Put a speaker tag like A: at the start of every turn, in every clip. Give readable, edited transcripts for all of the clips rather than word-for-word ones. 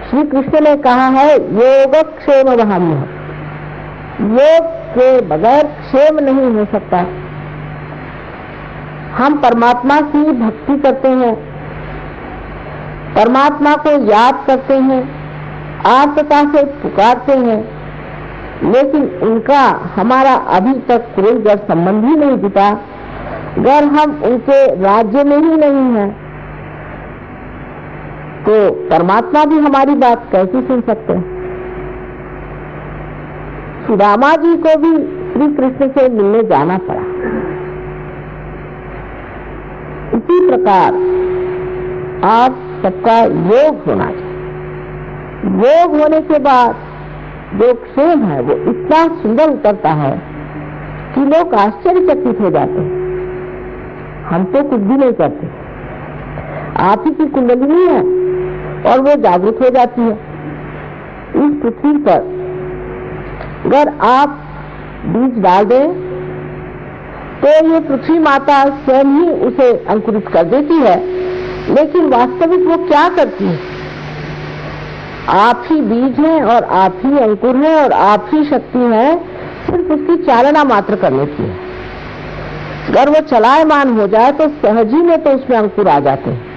A: श्री कृष्ण ने कहा है योगक्षेम वहाम्य, योग के बगैर क्षेम नहीं हो सकता। हम परमात्मा की भक्ति करते हैं, परमात्मा को याद करते हैं, आर्तता से पुकारते हैं, लेकिन उनका हमारा अभी तक कोई अगर संबंध ही नहीं जुटा, अगर हम उनके राज्य में ही नहीं हैं, तो परमात्मा भी हमारी बात कैसे सुन सकते हैं। सुदामा जी को भी श्री कृष्ण से मिलने जाना पड़ा। इसी प्रकार आप सबका योग होना चाहिए। योग होने के बाद जो क्षेम है वो इतना सुंदर उतरता है कि लोग आश्चर्यचकित हो जाते हैं। हम तो कुछ भी नहीं करते, आप ही की कुंडलिनी है और वो जागृत हो जाती है। इस पृथ्वी पर अगर आप बीज डाल दें तो ये पृथ्वी माता स्वयं ही उसे अंकुरित कर देती है, लेकिन वास्तविक वो क्या करती है? आप ही बीज हैं और आप ही अंकुर हैं और आप ही शक्ति है, सिर्फ उसकी चालना मात्र करने की है। अगर वो चलायमान हो जाए तो सहज ही में तो उसमें अंकुर आ जाते हैं।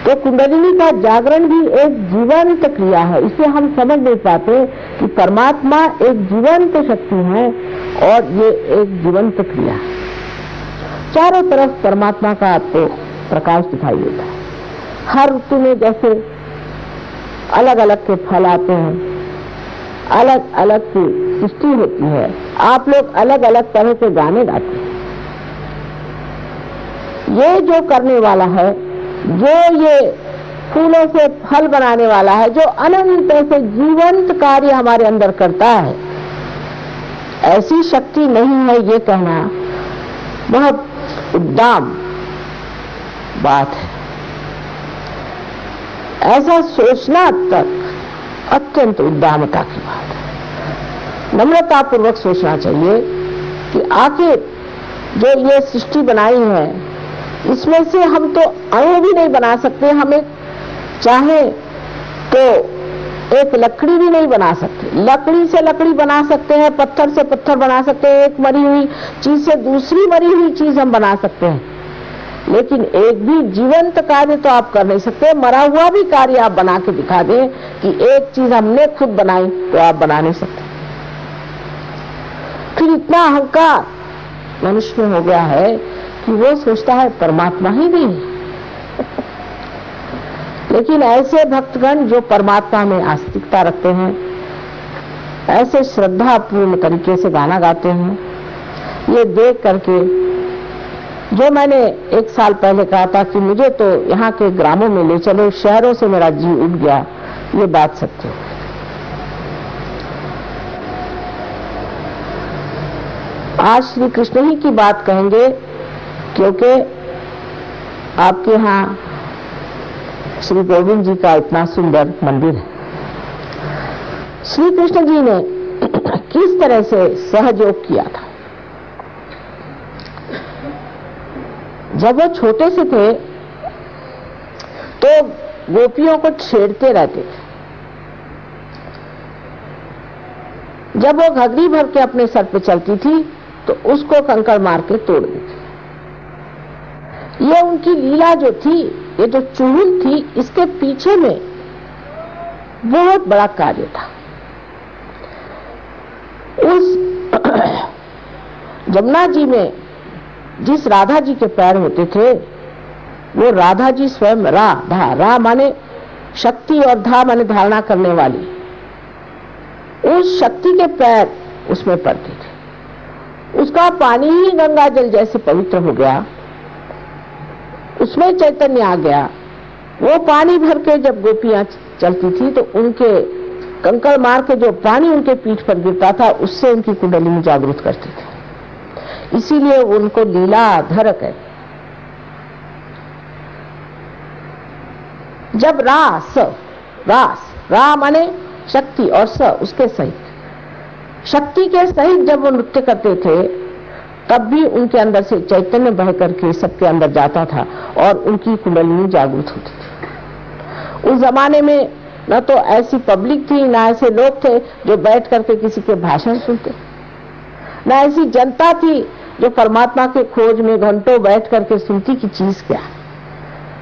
A: तो कुंडलिनी का जागरण भी एक जीवंत क्रिया है। इसे हम समझ नहीं पाते कि परमात्मा एक जीवंत शक्ति है और ये एक जीवंत क्रिया है। चारों तरफ परमात्मा का आपको प्रकाश दिखाई देता है। हर ऋतु में जैसे अलग अलग के फल आते हैं, अलग अलग की सृष्टि होती है, आप लोग अलग अलग तरह के गाने गाते हैं। ये जो करने वाला है, जो ये फूलों से फल बनाने वाला है, जो अनंत से जीवंत कार्य हमारे अंदर करता है, ऐसी शक्ति नहीं है ये कहना बहुत उद्दाम बात है। ऐसा सोचना तक अत्यंत उद्दामता की बात है। नम्रता पूर्वक सोचना चाहिए कि आखिर जो ये सृष्टि बनाई है, इसमें से हम तो अणु भी नहीं बना सकते। हम एक चाहे तो एक लकड़ी भी नहीं बना सकते। लकड़ी से लकड़ी बना सकते हैं, पत्थर से पत्थर बना सकते हैं, एक मरी हुई चीज से दूसरी मरी हुई चीज हम बना सकते हैं, लेकिन एक भी जीवंत कार्य तो आप कर नहीं सकते। मरा हुआ भी कार्य आप बना के दिखा दें कि एक चीज हमने खुद बनाई, तो आप बना नहीं सकते। फिर इतना अहंकार मनुष्य में हो गया है कि वो सोचता है परमात्मा ही नहीं है। लेकिन ऐसे भक्तगण जो परमात्मा में आस्तिकता रखते हैं, ऐसे श्रद्धापूर्ण तरीके से गाना गाते हैं, ये देख करके जो मैंने एक साल पहले कहा था कि मुझे तो यहाँ के ग्रामों में ले चलो, शहरों से मेरा जी उठ गया, ये बात सत्य है। आज श्री कृष्ण ही की बात कहेंगे, क्योंकि आपके यहाँ श्री गोविंद जी का इतना सुंदर मंदिर है। श्री कृष्ण जी ने किस तरह से सहयोग किया था। जब वो छोटे से थे तो गोपियों को छेड़ते रहते थे। जब वो घघरी भर के अपने सर पे चलती थी तो उसको कंकड़ मार के तोड़ देती। ये उनकी लीला जो थी, ये जो चुड़ैल थी, इसके पीछे में बहुत बड़ा कार्य था। उस जमुना जी में जिस राधा जी के पैर होते थे, वो राधा जी स्वयं राधा, रा माने शक्ति और धा माने धारणा करने वाली, उस शक्ति के पैर उसमें पड़ते थे। उसका पानी ही गंगा जल जैसे पवित्र हो गया, उसमें चैतन्य आ गया। वो पानी भर के जब गोपियां चलती थी तो उनके कंकड़ मार के जो पानी उनके पीठ पर गिरता था, उससे उनकी कुंडलिनी जागृत करती थी। इसीलिए उनको लीलाधर कहते। जब रास रा माने शक्ति और स उसके सहित, शक्ति के सहित जब वो नृत्य करते थे, तब भी उनके अंदर से चैतन्य बह करके सबके अंदर जाता था और उनकी कुंडलिनी जागृत होती थी। उस जमाने में न तो ऐसी पब्लिक थी, ना ऐसे लोग थे जो बैठ करके किसी के भाषण सुनते, न ऐसी जनता थी जो परमात्मा के खोज में घंटों बैठ करके सुनती की चीज क्या।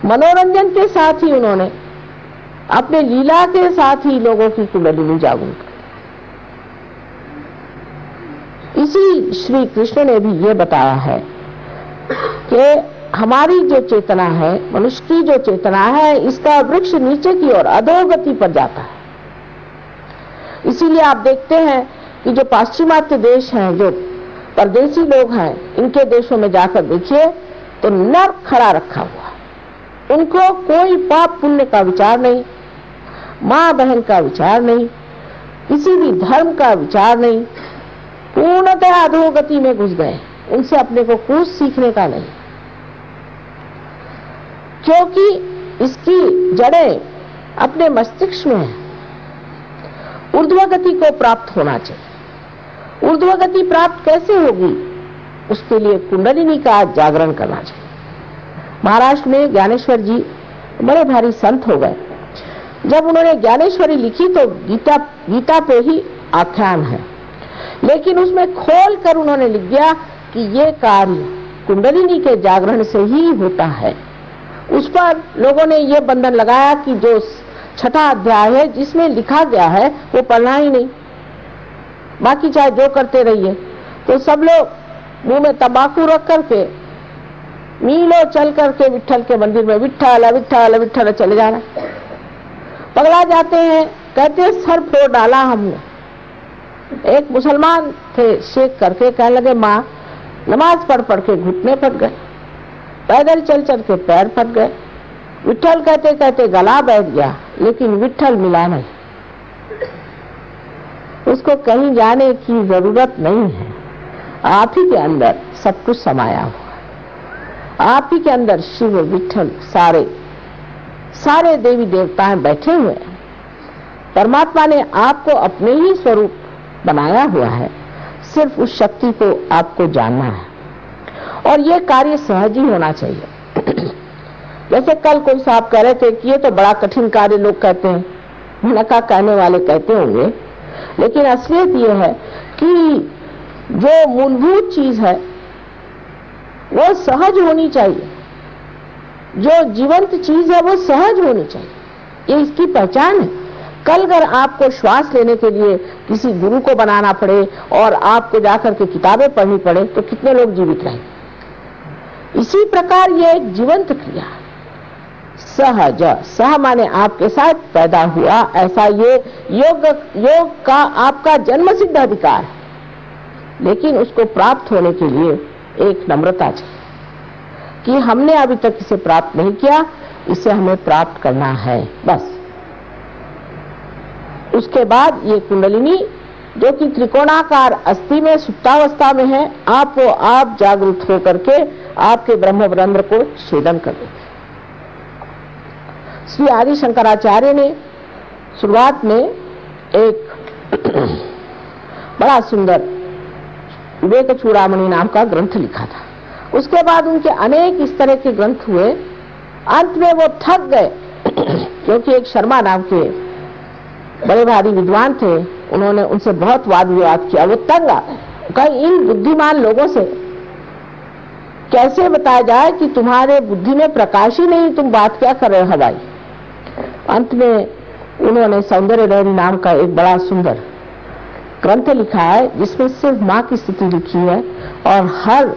A: मनोरंजन के साथ ही उन्होंने अपने लीला के साथ ही लोगों की कुंडलिनी जागरूक की। इसी श्री कृष्ण ने भी ये बताया है कि हमारी जो चेतना है, मनुष्य की जो चेतना है, इसका वृक्ष नीचे की ओर अधोगति पर जाता है। इसीलिए आप देखते हैं कि जो पाश्चिमात्य देश हैं, जो परदेशी लोग हैं, इनके देशों में जाकर देखिए तो नर्क खड़ा रखा हुआ। उनको कोई पाप पुण्य का विचार नहीं, माँ बहन का विचार नहीं, किसी भी धर्म का विचार नहीं, पूर्णतः अधोगति में घुस गए। उनसे अपने को कुछ सीखने का नहीं, क्योंकि इसकी जड़ें अपने मस्तिष्क में है। ऊर्ध्वगति को प्राप्त होना चाहिए। ऊर्ध्वगति प्राप्त कैसे होगी? उसके लिए कुंडलिनी का जागरण करना चाहिए। महाराष्ट्र में ज्ञानेश्वर जी बड़े भारी संत हो गए। जब उन्होंने ज्ञानेश्वरी लिखी तो गीता पे ही आख्यान है, लेकिन उसमें खोल कर उन्होंने लिख दिया कि ये कार्य कुंडलिनी के जागरण से ही होता है। उस पर लोगों ने ये बंधन लगाया कि जो छठा अध्याय है जिसमें लिखा गया है वो पढ़ना ही नहीं, बाकी चाहे जो करते रहिए। तो सब लोग मुंह में तंबाकू रख करके मीलों चल करके विट्ठल के मंदिर में विट्ठल विट्ठल विट्ठल चले जाना, पगला जाते हैं। कहते सर फोड़ डाला हमने। एक मुसलमान थे, शेख करके कहने लगे माँ नमाज पढ़ पढ़ के घुटने फट गए, पैदल चल चल के पैर फट गए, विट्ठल कहते कहते गला बैठ गया, लेकिन विट्ठल मिला नहीं। उसको कहीं जाने की जरूरत नहीं है, आप ही के अंदर सब कुछ समाया हुआ है। आप ही के अंदर शिव विट्ठल सारे देवी देवताएं बैठे हुए हैं। परमात्मा ने आपको अपने ही स्वरूप बनाया हुआ है, सिर्फ उस शक्ति को आपको जानना है। और ये कार्य सहज ही होना चाहिए। जैसे कल कोई साहब कह रहे थे कि ये तो बड़ा कठिन कार्य लोग कहते हैं, भनका कहने वाले कहते होंगे, लेकिन असलियत ये है कि जो मूलभूत चीज है वो सहज होनी चाहिए। जो जीवंत चीज है वो सहज होनी चाहिए, ये इसकी पहचान है। कल अगर आपको श्वास लेने के लिए किसी गुरु को बनाना पड़े और आपको जाकर के किताबें पढ़नी पड़े तो कितने लोग जीवित रहेंगे? इसी प्रकार ये एक जीवंत क्रिया है। सहज, सह माने आपके साथ पैदा हुआ, ऐसा ये योग का आपका जन्म सिद्ध अधिकार है। लेकिन उसको प्राप्त होने के लिए एक नम्रता चाहिए कि हमने अभी तक इसे प्राप्त नहीं किया, इसे हमें प्राप्त करना है बस। उसके बाद ये कुंडलिनी जो कि त्रिकोणाकार अस्थि में सुप्तावस्था में है, आप जागरूक होकर के आपके ब्रह्मरंध्र को छेदन कर देते। श्री आदि शंकराचार्य ने शुरुआत में एक बड़ा सुंदर विवेक चूड़ामणि नाम का ग्रंथ लिखा था। उसके बाद उनके अनेक इस तरह के ग्रंथ हुए। अंत में वो थक गए क्योंकि एक शर्मा नाम के बड़े भारी विद्वान थे, उन्होंने उनसे बहुत वाद विवाद किया। वो तंग आ गए, कहीं इन बुद्धिमान लोगों से कैसे बताया जाए कि तुम्हारे बुद्धि में प्रकाश ही नहीं, तुम बात क्या कर रहे हो हवाई। अंत में उन्होंने सौंदर्य लहरी नाम का एक बड़ा सुंदर ग्रंथ लिखा है जिसमें सिर्फ माँ की स्थिति लिखी है और हर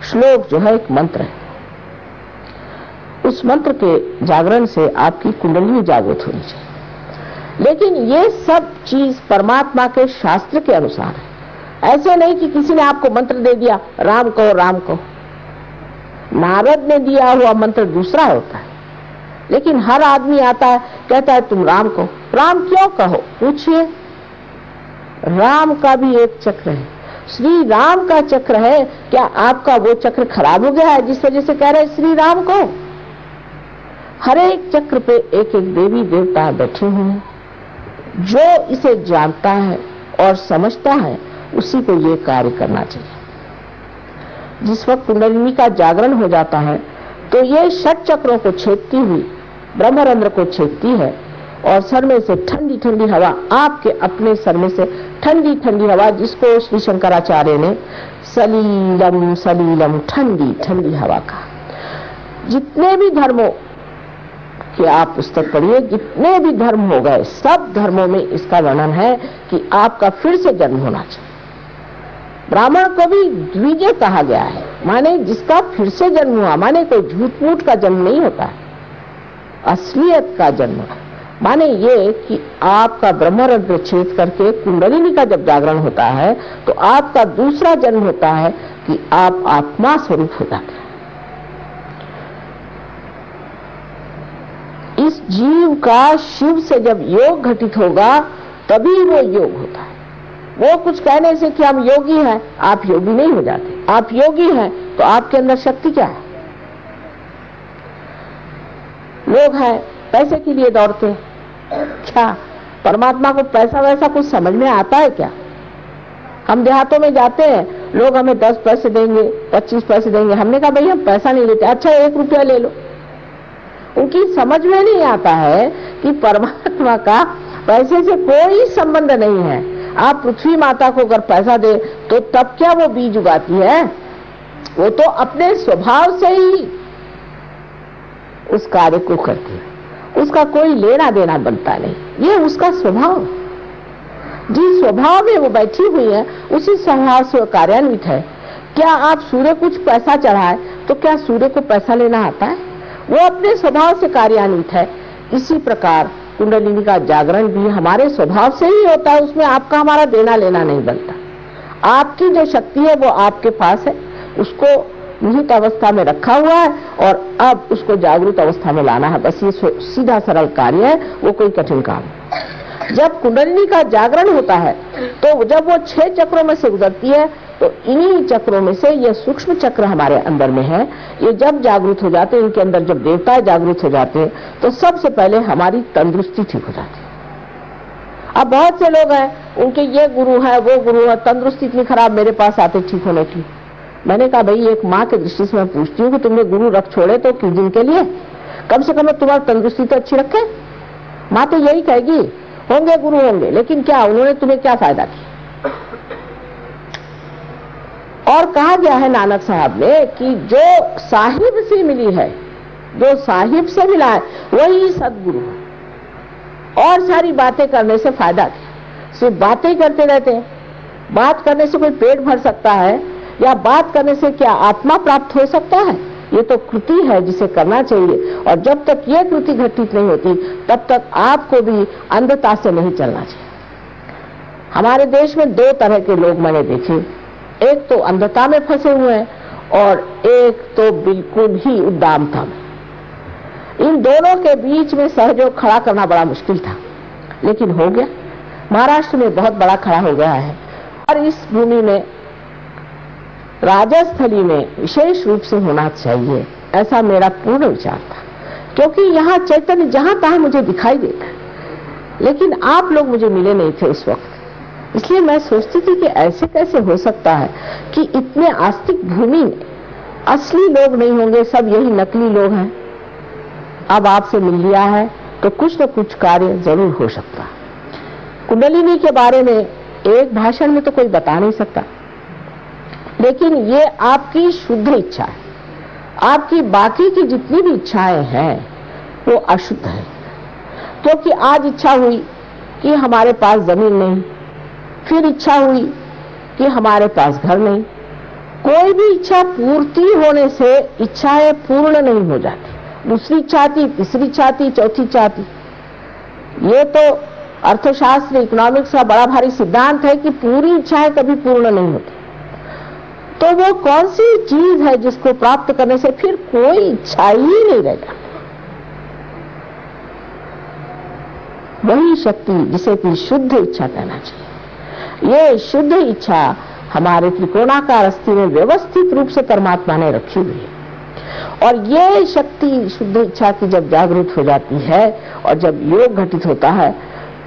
A: श्लोक जो है एक मंत्र है। उस मंत्र के जागरण से आपकी कुंडलिनी जागृत होनी चाहिए। लेकिन ये सब चीज परमात्मा के शास्त्र के अनुसार है। ऐसे नहीं कि किसी ने आपको मंत्र दे दिया राम कहो राम कहो। नारद ने दिया हुआ मंत्र दूसरा होता है, लेकिन हर आदमी आता है कहता है तुम राम कहो। राम क्यों कहो पूछिए। राम का भी एक चक्र है, श्री राम का चक्र है। क्या आपका वो चक्र खराब हो गया है जिस वजह से कह रहे श्री राम को? हर एक चक्र पे एक एक देवी देवता बैठे हुए हैं। जो इसे जानता है और समझता है उसी को ये कार्य करना चाहिए। जिस वक्त कुंडलिनी का जागरण हो जाता है तो ये षट चक्रों को छेदती हुई ब्रह्मरंध्र को छेदती है और सर में से ठंडी ठंडी हवा, आपके अपने सर में से ठंडी ठंडी हवा, जिसको श्री शंकराचार्य ने सलीलम सलीलम, ठंडी ठंडी हवा का। जितने भी धर्मों कि आप पुस्तक पढ़िए, जितने भी धर्म हो गए, सब धर्मों में इसका वर्णन है कि आपका फिर से जन्म होना चाहिए। ब्राह्मण को भी द्विजय कहा गया है, माने जिसका फिर से जन्म हुआ, माने कोई झूठ मूठ का जन्म नहीं होता है, असलियत का जन्म। माने ये कि आपका ब्रह्मरंध्र छेद करके कुंडलिनी का जब जागरण होता है तो आपका दूसरा जन्म होता है कि आप आत्मा स्वरूप हो जाते हैं। इस जीव का शिव से जब योग घटित होगा तभी वो योग होता है। वो कुछ कहने से कि हम योगी हैं, आप योगी नहीं हो जाते। आप योगी हैं तो आपके अंदर शक्ति क्या है? लोग हैं पैसे के लिए दौड़ते हैं, क्या परमात्मा को पैसा वैसा कुछ समझ में आता है क्या? हम देहातों में जाते हैं, लोग हमें 10 पैसे देंगे, 25 पैसे देंगे, हमने कहा भाई हम पैसा नहीं लेते, अच्छा 1 रुपया ले लो। उनकी समझ में नहीं आता है कि परमात्मा का पैसे से कोई संबंध नहीं है। आप पृथ्वी माता को अगर पैसा दे तो तब क्या वो बीज उगाती है? वो तो अपने स्वभाव से ही उस कार्य को करती है, उसका कोई लेना देना बनता नहीं, ये उसका स्वभाव। जिस स्वभाव में वो बैठी हुई है उसी स्वभाव से कार्यान्वित है। क्या आप सूर्य कुछ पैसा चढ़ाए तो क्या सूर्य को पैसा लेना आता है? वो अपने स्वभाव से कार्यान्वित है। इसी प्रकार कुंडलिनी का जागरण भी हमारे स्वभाव से ही होता है, उसमें आपका हमारा देना लेना नहीं बनता। आपकी जो शक्ति है वो आपके पास है, उसको निहित अवस्था में रखा हुआ है और अब उसको जागृत अवस्था में लाना है। बस ये सीधा सरल कार्य है, वो कोई कठिन काम नहीं। जब कुंडलिनी का जागरण होता है तो जब वो 6 चक्रों में से गुजरती है तो इन्हीं चक्रों में से ये सूक्ष्म चक्र हमारे अंदर में है, ये जब जागृत हो जाते हैं, इनके अंदर जब देवता जागृत हो जाते हैं तो सबसे पहले हमारी तंदुरुस्ती ठीक हो जाती है। अब बहुत से लोग हैं, उनके ये गुरु है वो गुरु है, तंदुरुस्ती इतनी खराब, मेरे पास आते ठीक होने की। मैंने कहा भाई एक माँ की दृष्टि से मैं पूछती हूँ कि तुमने गुरु रख छोड़े तो किस दिन के लिए? कम से कम तुम्हारी तंदुरुस्ती तो अच्छी रखे। माँ तो यही कहेगी होंगे गुरु होंगे, लेकिन क्या उन्होंने तुम्हें क्या फायदा किया? और कहा गया है नानक साहब ने कि जो साहिब से मिली है, जो साहिब से मिला है वही सदगुरु है। और सारी बातें करने से फायदा क्या? सिर्फ बातें करते रहते हैं। बात करने से कोई पेट भर सकता है या बात करने से क्या आत्मा प्राप्त हो सकता है? ये तो कृति है जिसे करना चाहिए। और जब तक ये कृति घटित नहीं होती तब तक आपको भी अंधता से नहीं चलना चाहिए। हमारे देश में 2 तरह के लोग मैंने देखे, एक तो अंधता में फंसे हुए हैं और एक तो बिल्कुल ही उद्दामता में। इन दोनों के बीच में सहयोग खड़ा करना बड़ा मुश्किल था, लेकिन हो गया। महाराष्ट्र में बहुत बड़ा खड़ा हो गया है और इस भूमि में राजस्थली में विशेष रूप से होना चाहिए, ऐसा मेरा पूर्ण विचार था। क्योंकि यहाँ चैतन्य जहां तहां मुझे दिखाई देता है, लेकिन आप लोग मुझे मिले नहीं थे उस वक्त। इसलिए मैं सोचती थी कि ऐसे कैसे हो सकता है कि इतने आस्तिक भूमि में असली लोग नहीं होंगे, सब यही नकली लोग हैं। अब आपसे मिल लिया है तो कुछ न कुछ कार्य जरूर हो सकता है। कुंडलिनी के बारे में एक भाषण में तो कोई बता नहीं सकता, लेकिन ये आपकी शुद्ध इच्छा है। आपकी बाकी की जितनी भी इच्छाएं हैं वो अशुद्ध है। क्योंकि आज इच्छा हुई कि हमारे पास जमीन नहीं, फिर इच्छा हुई कि हमारे पास घर नहीं। कोई भी इच्छा पूर्ति होने से इच्छाएं पूर्ण नहीं हो जाती। दूसरी इच्छा आती, तीसरी इच्छा आती, चौथी इच्छा आती। ये तो अर्थशास्त्र इकोनॉमिक्स का बड़ा भारी सिद्धांत है कि पूरी इच्छाएं कभी पूर्ण नहीं होती। तो वो कौन सी चीज है जिसको प्राप्त करने से फिर कोई इच्छा ही नहीं रह जाती? वही शक्ति जिसे कि शुद्ध इच्छा कहना चाहिए। ये शुद्ध इच्छा हमारे त्रिकोणाकार अस्थि में व्यवस्थित रूप से परमात्मा ने रखी हुई है। और ये शक्ति शुद्ध इच्छा की जब जागृत हो जाती है और जब योग घटित होता है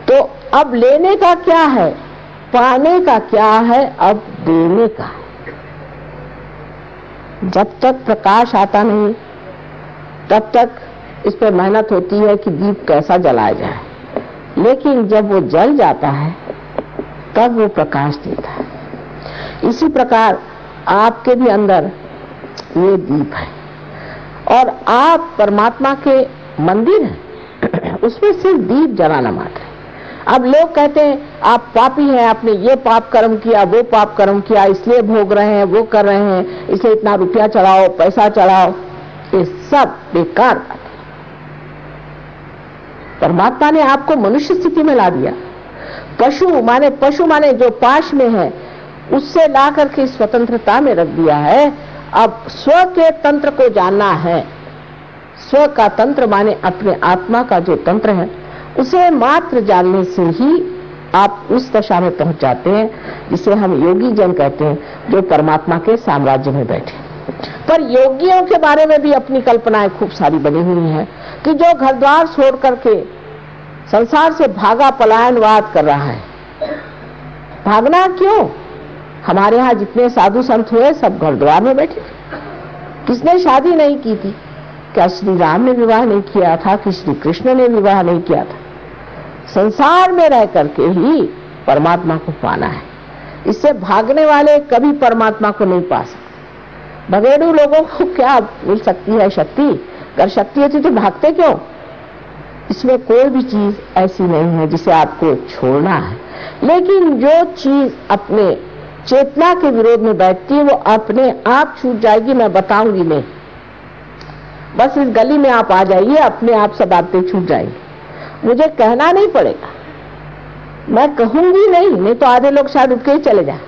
A: तो अब लेने का क्या है, पाने का क्या है, अब देने का है। जब तक प्रकाश आता नहीं तब तक इस पर मेहनत होती है कि दीप कैसा जलाया जाए। लेकिन जब वो जल जाता है तब वो प्रकाश देता है। इसी प्रकार आपके भी अंदर ये दीप है और आप परमात्मा के मंदिर हैं, उसमें सिर्फ दीप जलाना मात्र है। अब लोग कहते हैं आप पापी हैं, आपने ये पाप कर्म किया, वो पाप कर्म किया, इसलिए भोग रहे हैं, वो कर रहे हैं, इसलिए इतना रुपया चढ़ाओ, पैसा चढ़ाओ। ये सब बेकार बात है। परमात्मा ने आपको मनुष्य स्थिति में ला दिया। पशु माने जो पाश में है उससे ला करके स्वतंत्रता में रख दिया है। अब स्व के तंत्र को जानना है। स्व का तंत्र माने अपने आत्मा का जो तंत्र है, उसे मात्र जानने से ही आप उस दशा में पहुंच जाते हैं जिसे हम योगी जन कहते हैं, जो परमात्मा के साम्राज्य में बैठे। पर योगियों के बारे में भी अपनी कल्पनाएं खूब सारी बनी हुई हैं कि जो घर द्वार छोड़ करके संसार से भागा पलायनवाद कर रहा है। भागना क्यों? हमारे यहाँ जितने साधु संत हुए सब घर द्वार में बैठे। किसने शादी नहीं की थी? क्या श्री राम ने विवाह नहीं किया था कि श्री कृष्ण ने विवाह नहीं किया था? संसार में रह करके ही परमात्मा को पाना है। इससे भागने वाले कभी परमात्मा को नहीं पा सकते। भगेड़ू लोगों को क्या मिल सकती है शक्ति? अगर शक्ति होती तो भागते क्यों? इसमें कोई भी चीज ऐसी नहीं है जिसे आपको छोड़ना है। लेकिन जो चीज अपने चेतना के विरोध में बैठती है वो अपने आप छूट जाएगी। मैं बताऊंगी नहीं, बस इस गली में आप आ जाइए, अपने आप सब बातें छूट जाएंगी। मुझे कहना नहीं पड़ेगा, मैं कहूंगी नहीं तो आधे लोग शायद उठ के ही चले जाए।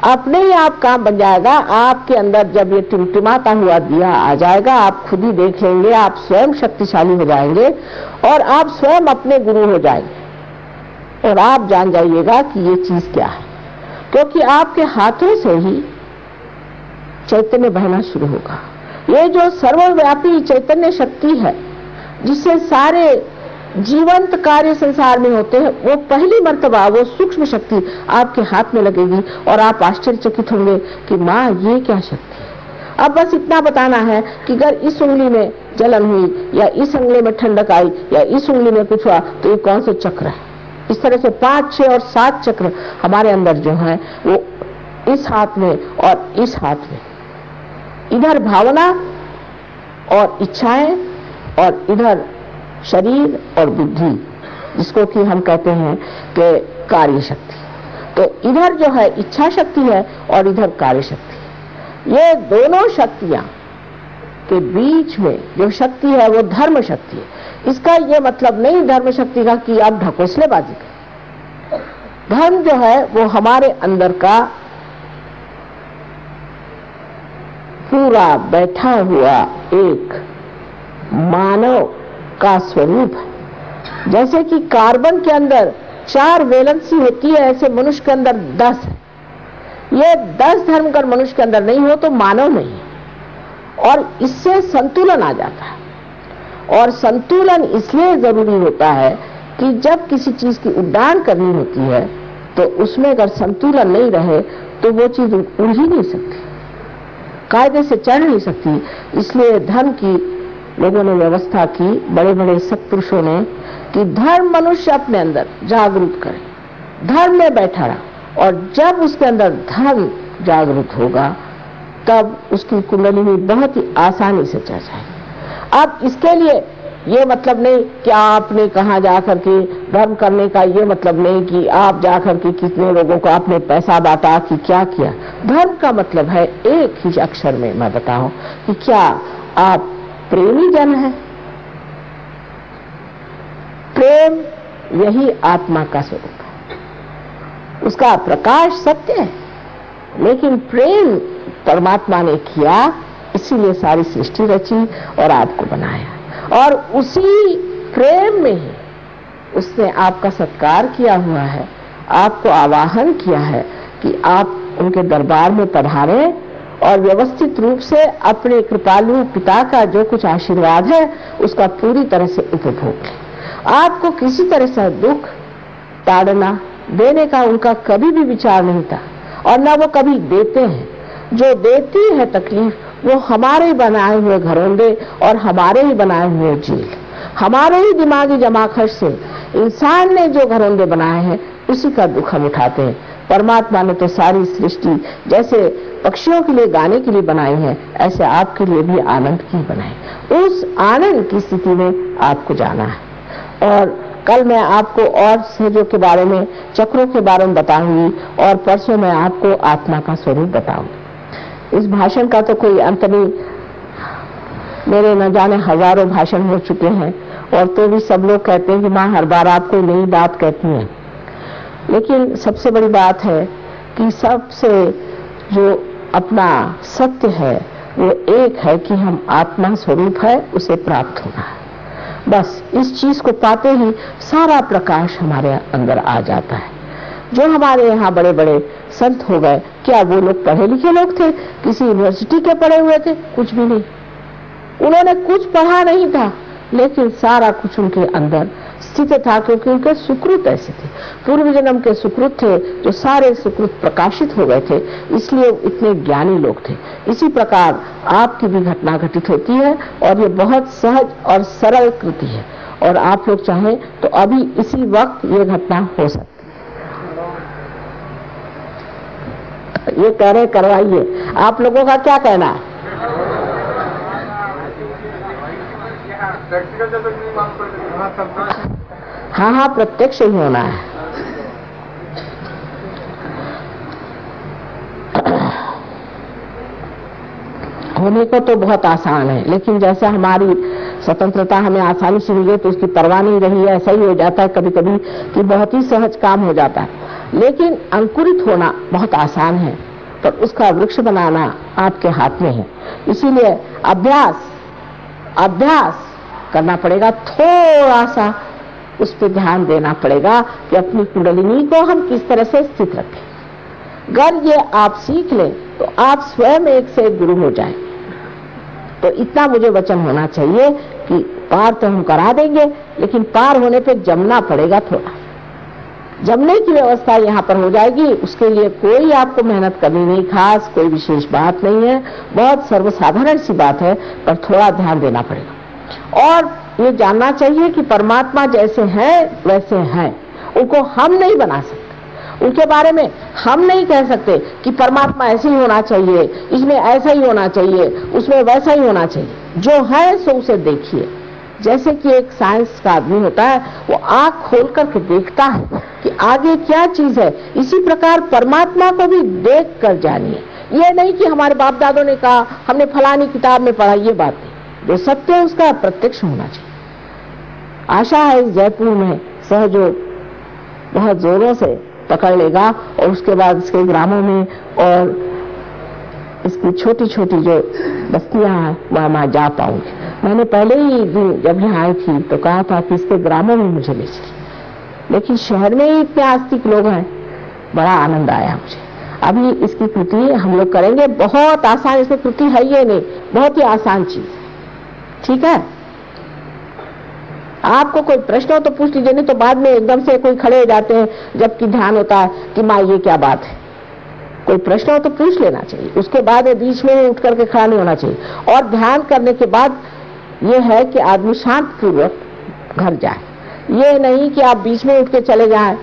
A: अपने ही आप काम बन जाएगा। आपके अंदर जब ये टिमटिमाता हुआ दिया आ जाएगा, आप खुद ही देख लेंगे, आप स्वयं शक्तिशाली हो जाएंगे और आप स्वयं अपने गुरु हो जाएंगे और आप जान जाइएगा कि ये चीज क्या है। क्योंकि आपके हाथों से ही चैतन्य बहना शुरू होगा। ये जो सर्वव्यापी चैतन्य शक्ति है जिससे सारे जीवंत कार्य संसार में होते हैं, वो पहली मर्तबा वो सूक्ष्म शक्ति आपके हाथ में लगेगी और आप आश्चर्यचकित होंगे कि माँ ये क्या शक्ति है। अब बस इतना बताना है कि अगर इस उंगली में जलन हुई या इस उंगली में ठंडक आई या इस उंगली में कुछ हुआ तो ये कौन से चक्र है। इस तरह से 5, 6 और 7 चक्र हमारे अंदर जो है वो इस हाथ में और इस हाथ में, इधर भावना और इच्छाएं और इधर शरीर और बुद्धि, जिसको कि हम कहते हैं कि कार्य शक्ति। तो इधर जो है इच्छा शक्ति है और इधर कार्य शक्ति। ये दोनों शक्तियां के बीच में जो शक्ति है वो धर्म शक्ति है। इसका ये मतलब नहीं धर्म शक्ति का कि आप ढकोसलेबाजी करें। धर्म जो है वो हमारे अंदर का पूरा बैठा हुआ एक मानव का स्वरूप है। जैसे कि कार्बन के अंदर 4 वैलेंसी होती है, ऐसे मनुष्य के अंदर 10 है। ये 10 धर्म कर मनुष्य के अंदर नहीं हो तो मानव नहीं है और इससे संतुलन आ जाता है। और संतुलन इसलिए जरूरी होता है कि जब किसी चीज की उड़ान करनी होती है तो उसमें अगर संतुलन नहीं रहे तो वो चीज उड़ ही नहीं सकती, कायदे से चढ़ नहीं सकती। इसलिए धर्म की लोगों ने व्यवस्था की, बड़े बड़े सत्पुरुषों ने, कि धर्म मनुष्य अपने अंदर जागरूक करे, धर्म में बैठा रहा और जब उसके अंदर धर्म जागरूक होगा तब उसकी कुंडलिनी बहुत ही आसानी से चढ़ जाएगी। अब इसके लिए ये मतलब नहीं कि आपने कहाँ जाकर के धर्म करने का, ये मतलब नहीं कि आप जाकर के कितने लोगों को आपने पैसा बांटा कि क्या किया। धर्म का मतलब है एक ही अक्षर में मैं बताऊं कि क्या आप प्रेमी जन है। प्रेम यही आत्मा का स्वरूप है, उसका प्रकाश सत्य है। लेकिन प्रेम परमात्मा ने किया, इसीलिए सारी सृष्टि रची और आपको बनाया और उसी प्रेम में ही उसने आपका सत्कार किया हुआ है, आपको आवाहन किया है कि आप उनके दरबार में पधारें और व्यवस्थित रूप से अपने कृपालु पिता का जो कुछ आशीर्वाद है उसका पूरी तरह से उपभोग लें। आपको किसी तरह से दुख ताड़ना देने का उनका कभी भी विचार नहीं था और न वो कभी देते हैं। जो देती है तकलीफ वो हमारे ही बनाए हुए घरोंदे और हमारे ही बनाए हुए जेल, हमारे ही दिमागी जमाखर्च से इंसान ने जो घरौंदे बनाए हैं उसी का दुख हम उठाते हैं। परमात्मा ने तो सारी सृष्टि जैसे पक्षियों के लिए गाने के लिए बनाई है, ऐसे आपके लिए भी आनंद की बनाई। उस आनंद की स्थिति में आपको जाना है। और कल मैं आपको और सहजों के बारे में, चक्रों के बारे में बताऊंगी, और परसों मैं आपको आत्मा का स्वरूप बताऊंगी। इस भाषण का तो कोई अंत नहीं, मेरे न जाने हजारों भाषण हो चुके हैं, और तो भी सब लोग कहते हैं कि माँ हर बार आप कोई नई बात कहती हैं। लेकिन सबसे बड़ी बात है कि सबसे जो अपना सत्य है वो एक है कि हम आत्मा स्वरूप है, उसे प्राप्त होना है। बस इस चीज को पाते ही सारा प्रकाश हमारे अंदर आ जाता है। जो हमारे यहाँ बड़े बड़े संत हो गए, क्या वो लोग पढ़े लिखे लोग थे? किसी यूनिवर्सिटी के पढ़े हुए थे? कुछ भी नहीं। उन्होंने कुछ पढ़ा नहीं था, लेकिन सारा कुछ उनके अंदर स्थित था, क्योंकि उनके सुकृत ऐसे थे, पूर्व जन्म के सुकृत थे, जो सारे सुकृत प्रकाशित हो गए थे, इसलिए इतने ज्ञानी लोग थे। इसी प्रकार आपकी भी घटना घटित होती है, और ये बहुत सहज और सरल कृति है, और आप लोग चाहें तो अभी इसी वक्त ये घटना हो सकती है। ये कह रहे करवाइए, आप लोगों का क्या कहना है? हाँ हाँ, प्रत्यक्ष ही होना है। होने को तो बहुत आसान है, लेकिन जैसे हमारी स्वतंत्रता हमें आसानी से मिले तो उसकी परवाह नहीं रही है। ऐसा ही हो जाता है कभी कभी कि बहुत ही सहज काम हो जाता है। लेकिन अंकुरित होना बहुत आसान है, पर उसका वृक्ष बनाना आपके हाथ में है। इसीलिए अभ्यास करना पड़ेगा, थोड़ा सा उस पर ध्यान देना पड़ेगा कि अपनी कुंडलिनी को हम किस तरह से स्थित रखें। अगर ये आप सीख लें तो आप स्वयं एक से एक गुरु हो जाएं। तो इतना मुझे वचन होना चाहिए कि पार तो हम करा देंगे, लेकिन पार होने पे जमना पड़ेगा। थोड़ा जमने की व्यवस्था यहाँ पर हो जाएगी। उसके लिए कोई आपको मेहनत करनी नहीं, खास कोई विशेष बात नहीं है, बहुत सर्वसाधारण सी बात है, पर थोड़ा ध्यान देना पड़ेगा। और ये जानना चाहिए कि परमात्मा जैसे हैं वैसे हैं, उनको हम नहीं बना सकते। उनके बारे में हम नहीं कह सकते कि परमात्मा ऐसे ही होना चाहिए, इसमें ऐसा ही होना चाहिए, उसमें वैसा ही होना चाहिए। जो है सो उसे देखिए। जैसे कि एक साइंस का आदमी होता है, वो आंख खोल करके देखता है कि आगे क्या चीज है, इसी प्रकार परमात्मा को भी देख कर जानिए। ये नहीं कि हमारे बाप दादों ने कहा, हमने फलानी किताब में पढ़ा, ये बात नहीं। जो सत्य है उसका प्रत्यक्ष होना चाहिए। आशा है इस जयपुर में सहयोग बहुत जोरों से पकड़ लेगा, और उसके बाद इसके ग्रामों में और इसकी छोटी छोटी जो बस्तियां हैं वहां मैं जा पाऊंगी। मैंने पहले ही जब यहाँ आई थी तो कहा था कि इसके ग्रामों में मुझे ले चलिए, लेकिन शहर में ही इतने आस्तिक लोग हैं, बड़ा आनंद आया मुझे। अभी इसकी कृति हम लोग करेंगे, बहुत आसान, इसमें कृति है ये नहीं, बहुत ही आसान चीज। ठीक है, आपको कोई प्रश्न हो तो पूछ लीजिए, नहीं तो बाद में एकदम से कोई खड़े हो जाते हैं जबकि ध्यान होता है कि माँ ये क्या बात है। कोई प्रश्न हो तो पूछ लेना चाहिए, उसके बाद बीच में उठ करके खड़ा नहीं होना चाहिए। और ध्यान करने के बाद ये है कि आदमी शांत पूर्वक घर जाए, ये नहीं कि आप बीच में उठ के चले जाएं,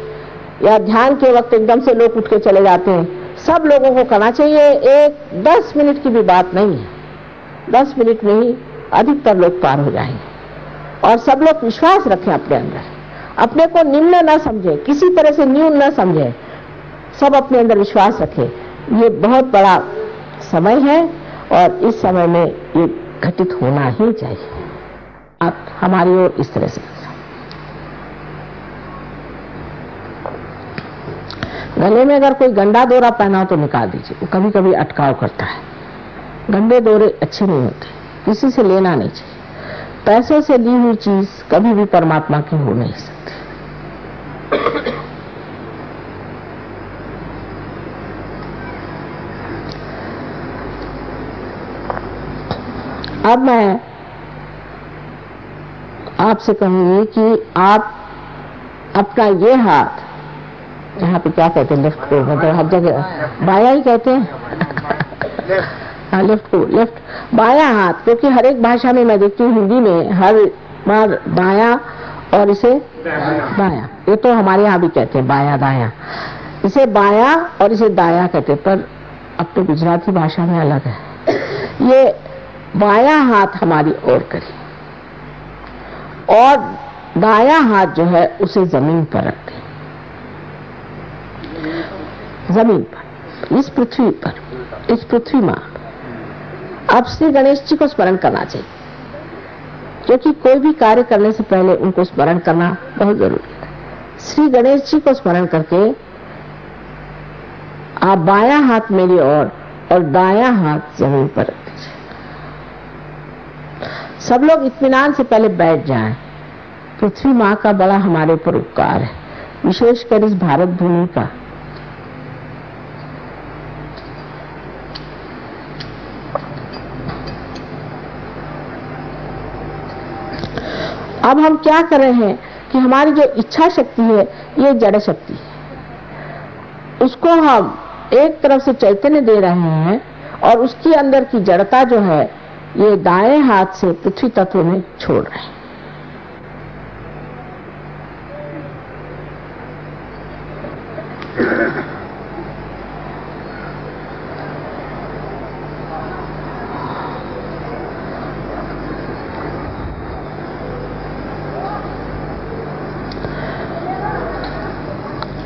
A: या ध्यान के वक्त एकदम से लोग उठ के चले जाते हैं। सब लोगों को करना चाहिए, एक 10 मिनट की भी बात नहीं है, 10 मिनट में ही अधिकतर लोग पार हो जाएंगे। और सब लोग विश्वास रखें अपने अंदर, अपने को निम्न न समझे, किसी तरह से न्यून न समझे, सब अपने अंदर विश्वास रखें। ये बहुत बड़ा समय है और इस समय में ये घटित होना ही चाहिए। आप हमारी ओर इस तरह से गले में अगर कोई गंदा डोरा पहना हो तो निकाल दीजिए, वो कभी कभी अटकाव करता है। गंदे डोरे अच्छे नहीं होते, किसी से लेना नहीं चाहिए। पैसों से ली हुई चीज कभी भी परमात्मा की हो नहीं सकती। अब मैं आपसे कहूंगी कि आप अपना ये हाथ, यहाँ पे क्या कहते हैं, लेफ्ट को, मतलब हर जगह बाया ही कहते हैं हाँ, लेफ्ट को, लेफ्ट बाया हाथ, क्योंकि हर एक भाषा में मैं देखती हूँ, हिंदी में हर बार बाया और इसे बायां। ये तो हमारे यहाँ भी कहते हैं बाया दाया, इसे बायां और इसे दाया कहते हैं, पर अब तो गुजराती भाषा में अलग है। ये बायां हाथ हमारी ओर करें और दायां हाथ जो है उसे जमीन पर रख दें, जमीन पर, इस पृथ्वी पर, इस पृथ्वी मां। अब श्री गणेश जी को स्मरण करना चाहिए, क्योंकि कोई भी कार्य करने से पहले उनको स्मरण करना बहुत जरूरी है। श्री गणेश जी को स्मरण करके आप बायां हाथ मेरी ओर और दायां हाथ जमीन पर रख दीजिए। सब लोग इत्मीनान से पहले बैठ जाएं। पृथ्वी मां का बड़ा हमारे ऊपर उपकार है, विशेषकर इस भारत भूमि का। अब हम क्या कर रहे हैं कि हमारी जो इच्छा शक्ति है ये जड़ शक्ति है, उसको हम एक तरफ से चैतन्य दे रहे हैं और उसके अंदर की जड़ता जो है ये दाएं हाथ से पृथ्वी तत्व में छोड़ रहे हैं।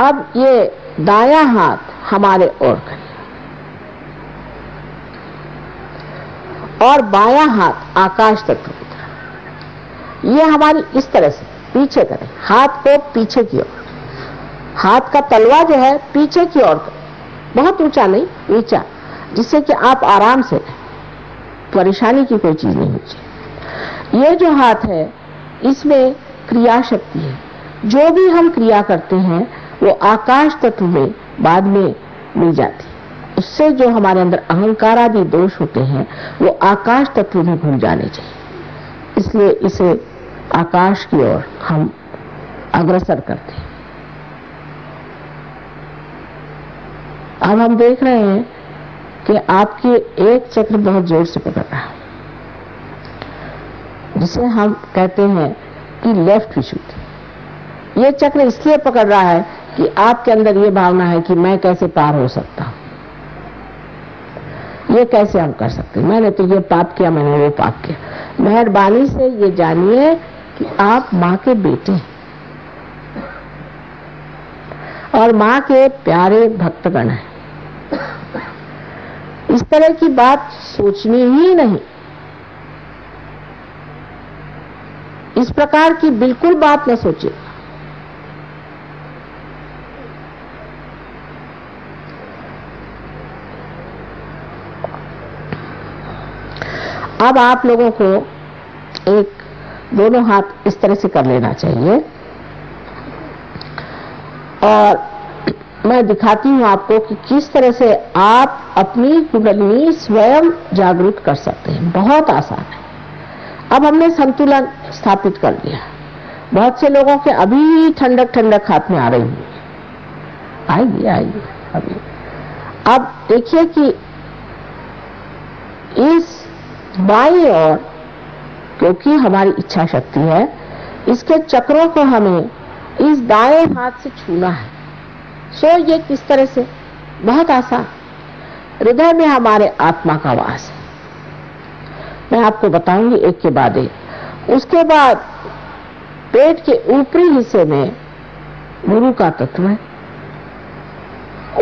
A: अब ये दायां हाथ हमारे ओर करें और बायां हाथ आकाश तत्व की तरफ। ये हमारी इस तरह से पीछे करें, हाथ को पीछे की ओर, हाथ का तलवा जो है पीछे की ओर करें, बहुत ऊंचा नहीं, नीचा, जिससे कि आप आराम से रहें, परेशानी की कोई चीज नहीं होगी। ये जो हाथ है इसमें क्रिया शक्ति है, जो भी हम क्रिया करते हैं वो आकाश तत्व में बाद में मिल जाती है। उससे जो हमारे अंदर अहंकार आदि दोष होते हैं वो आकाश तत्व में भूल जाने चाहिए, इसलिए इसे आकाश की ओर हम अग्रसर करते हैं। अब हम देख रहे हैं कि आपके एक चक्र बहुत जोर से पकड़ रहा है, जिसे हम कहते हैं कि लेफ्ट विशुद्धि। ये चक्र इसलिए पकड़ रहा है कि आपके अंदर ये भावना है कि मैं कैसे पार हो सकता हूं, ये कैसे हम कर सकते हैं, मैंने तो ये पाप किया, मैंने वो पाप किया। मेहरबानी से ये जानिए कि आप मां के बेटे हैं और मां के प्यारे भक्तगण हैं। इस तरह की बात सोचनी ही नहीं, इस प्रकार की बिल्कुल बात न सोचिए। अब आप लोगों को एक दोनों हाथ इस तरह से कर लेना चाहिए और मैं दिखाती हूं आपको कि किस तरह से आप अपनी कुंडलिनी स्वयं जागृत कर सकते हैं। बहुत आसान है। अब हमने संतुलन स्थापित कर लिया। बहुत से लोगों के अभी ठंडक ठंडक हाथ में आ रही है, आइए आइए अभी। अब देखिए कि इस बाईं ओर, क्योंकि हमारी इच्छा शक्ति है, इसके चक्रों को हमें इस दाएं हाथ से छूना है। सो ये किस तरह से? बहुत आसान। हृदय में हमारे आत्मा का वास है, मैं आपको बताऊंगी एक के बाद एक। उसके बाद पेट के ऊपरी हिस्से में गुरु का तत्व है,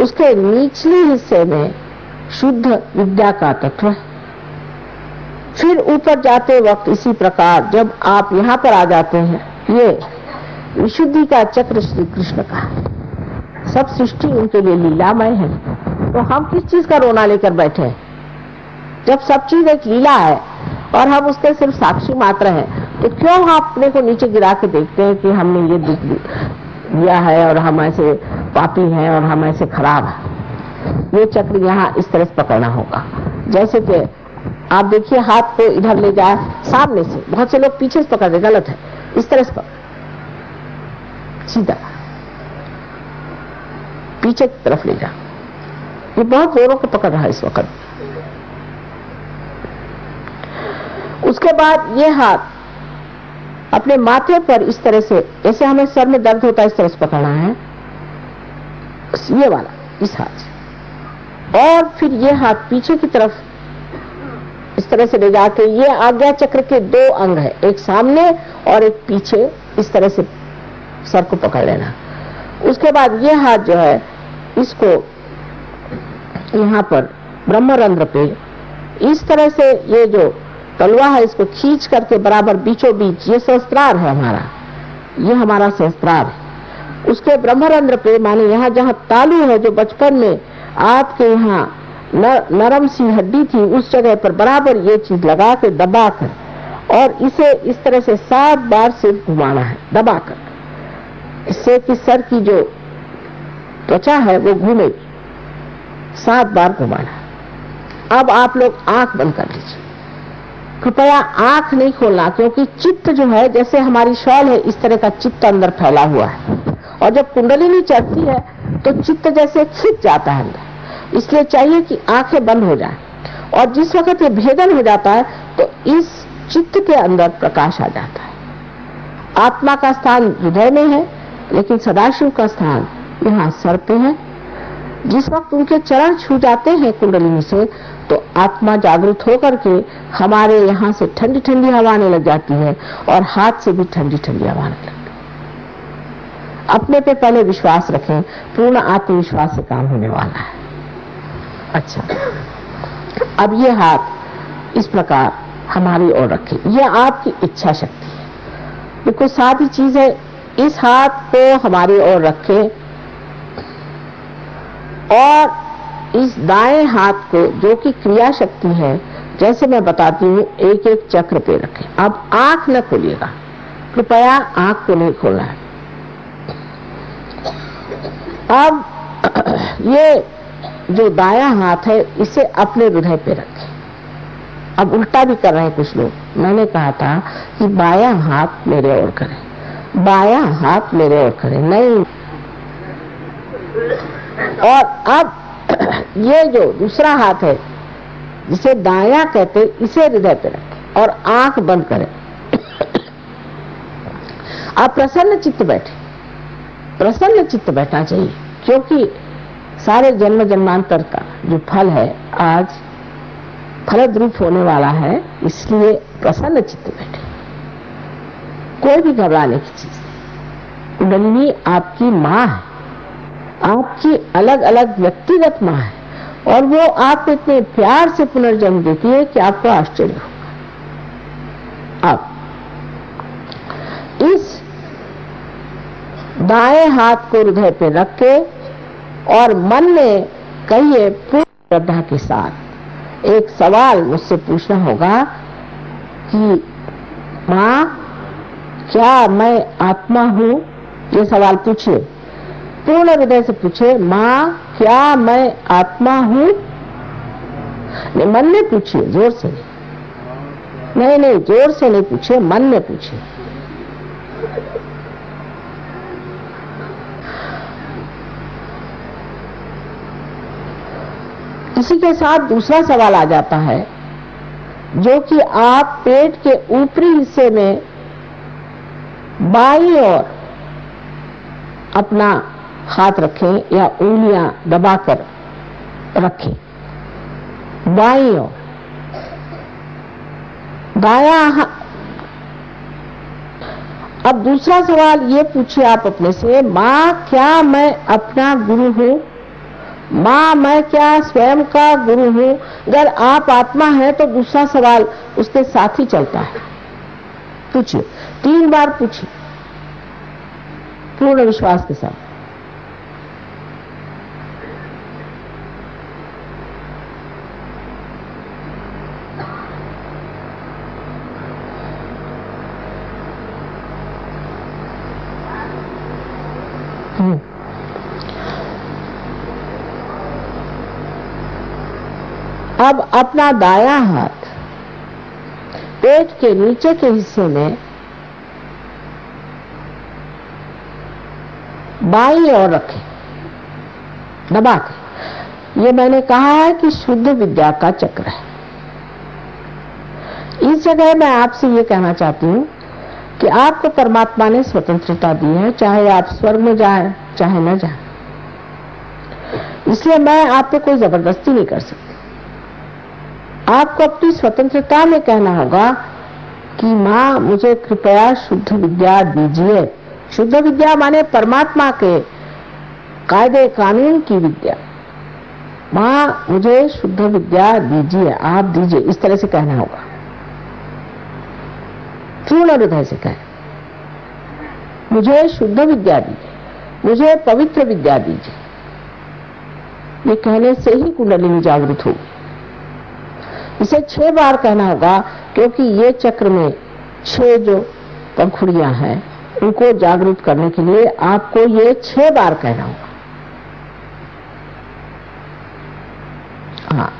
A: उसके निचले हिस्से में शुद्ध विद्या का तत्व है। फिर ऊपर जाते वक्त इसी प्रकार जब आप यहाँ पर आ जाते हैं, ये विशुद्धि का चक्र श्री कृष्ण का है। सब सृष्टि उनके लिए लीलामय है, तो हम किस चीज का रोना लेकर बैठे हैं? जब सब चीज एक लीला है और हम उसके सिर्फ साक्षी मात्र हैं, तो क्यों हम अपने को नीचे गिरा के देखते हैं कि हमने ये दुख दिया है और हम ऐसे पापी हैं और हम ऐसे खराब हैं। ये चक्र यहाँ इस तरह से पकड़ना होगा। जैसे कि आप देखिए, हाथ को इधर ले जाए सामने से, बहुत से लोग पीछे से पकड़ दे, गलत है। इस तरह से पकड़, सीधा पीछे की तरफ ले जा। ये बहुत जोरों को पकड़ रहा है इस वक्त। उसके बाद ये हाथ अपने माथे पर इस तरह से, जैसे हमें सर में दर्द होता है इस तरह से पकड़ना है, ये वाला इस हाथ से, और फिर ये हाथ पीछे की तरफ इस तरह से ले जाके, ये आज्ञा चक्र के 2 अंग है, एक सामने और एक पीछे, इस तरह से सर को पकड़ लेना। उसके बाद ये हाथ जो है इसको यहाँ पर ब्रह्मरंध्र पे इस तरह से, ये जो तलवा है इसको खींच करके बराबर बीचों बीच, ये सहस्त्रार है हमारा, ये हमारा सहस्त्रार है। उसके ब्रह्मरंध्र पे माने यहाँ जहाँ तालू है, जो बचपन में आपके यहाँ नरम सी हड्डी थी, उस जगह पर बराबर ये चीज लगा के दबा कर, और इसे इस तरह से 7 बार सिर घुमाना है दबा कर, इससे कि सर की जो त्वचा है वो घूमेगी। 7 बार घुमाना। अब आप लोग आंख बंद कर लीजिए, कृपया आंख नहीं खोलना, क्योंकि चित्त जो है जैसे हमारी शॉल है इस तरह का चित्त अंदर फैला हुआ है, और जब कुंडलिनी चढ़ती है तो चित्त जैसे खिंच जाता है अंदर, इसलिए चाहिए कि आंखें बंद हो जाएं। और जिस वक्त ये भेदन हो जाता है तो इस चित्त के अंदर प्रकाश आ जाता है। आत्मा का स्थान हृदय में है, लेकिन सदाशिव का स्थान यहाँ सर पे है। जिस वक्त उनके चरण छू जाते हैं कुंडलिनी से, तो आत्मा जागृत होकर के हमारे यहाँ से ठंडी ठंडी हवा आने लग जाती है, और हाथ से भी ठंडी ठंडी हवा आने लगती है। अपने पे पहले विश्वास रखें, पूर्ण आत्मविश्वास से काम होने वाला है। अच्छा, अब ये हाथ इस प्रकार हमारी ओर रखें, ये आपकी इच्छा शक्ति है, बिल्कुल सादी चीज है। इस हाथ को हमारी ओर रखें, और इस दाएं हाथ को, जो कि क्रिया शक्ति है, जैसे मैं बताती हूँ, एक एक चक्र पे रखें। अब आंख न खोलिएगा, कृपया आंख को नहीं खोलना है। अब ये जो दायां हाथ है इसे अपने हृदय पे रखें। अब उल्टा भी कर रहे हैं कुछ लोग। मैंने कहा था कि बायां हाथ मेरे ओर करें, बायां हाथ मेरे ओर करें, नहीं। और अब ये जो दूसरा हाथ है जिसे दायां कहते, इसे हृदय पे रखें और आंख बंद करें। आप प्रसन्न चित्त बैठे, प्रसन्न चित्त बैठना चाहिए, क्योंकि सारे जन्म जन्मांतर का जो फल है आज फलद्रूप होने वाला है, इसलिए प्रसन्न चित्त बैठे। कोई भी घबराने की चीज नहीं। कुंडलिनी आपकी माँ है, आपकी अलग अलग व्यक्तिगत माँ है, और वो आपको इतने प्यार से पुनर्जन्म देती है कि आपको आश्चर्य होगा। अब इस दाएं हाथ को हृदय पे रख के और मन में कहिए पूर्ण श्रद्धा के साथ, एक सवाल मुझसे पूछना होगा कि माँ, क्या मैं आत्मा हूँ? ये सवाल पूछिए, पूर्ण हृदय से पूछे, माँ क्या मैं आत्मा हूँ? नहीं, मन में पूछिए, जोर से नहीं, नहीं जोर से नहीं पूछिए, मन में पूछिए। इसी के साथ दूसरा सवाल आ जाता है, जो कि आप पेट के ऊपरी हिस्से में बाईं ओर अपना हाथ रखें या उंगलियां दबाकर रखें, बाईं ओर। दायां। अब दूसरा सवाल ये पूछिए आप अपने से, माँ क्या मैं अपना गुरु हूं? माँ मैं क्या स्वयं का गुरु हूं? अगर आप आत्मा है तो दूसरा सवाल उसके साथ ही चलता है। पूछिए, 3 बार पूछिए पूर्ण विश्वास के साथ। अब अपना दायां हाथ पेट के नीचे के हिस्से में बाईं ओर रखें, दबा के। ये मैंने कहा है कि शुद्ध विद्या का चक्र है। इस जगह मैं आपसे ये कहना चाहती हूं कि आपको परमात्मा ने स्वतंत्रता दी है, चाहे आप स्वर्ग में जाएं चाहे न जाएं। इसलिए मैं आप पे कोई जबरदस्ती नहीं कर सकती। आपको अपनी स्वतंत्रता में कहना होगा कि माँ मुझे कृपया शुद्ध विद्या दीजिए। शुद्ध विद्या माने परमात्मा के कायदे कानून की विद्या। माँ मुझे शुद्ध विद्या दीजिए, आप दीजिए, इस तरह से कहना होगा। पूर्ण हृदय से कहें, मुझे शुद्ध विद्या दीजिए, मुझे पवित्र विद्या दीजिए। ये कहने से ही कुंडलिनी जागृत होगी। इसे 6 बार कहना होगा, क्योंकि ये चक्र में 6 जो पंखुड़ियां हैं उनको जागृत करने के लिए आपको ये 6 बार कहना होगा। हाँ,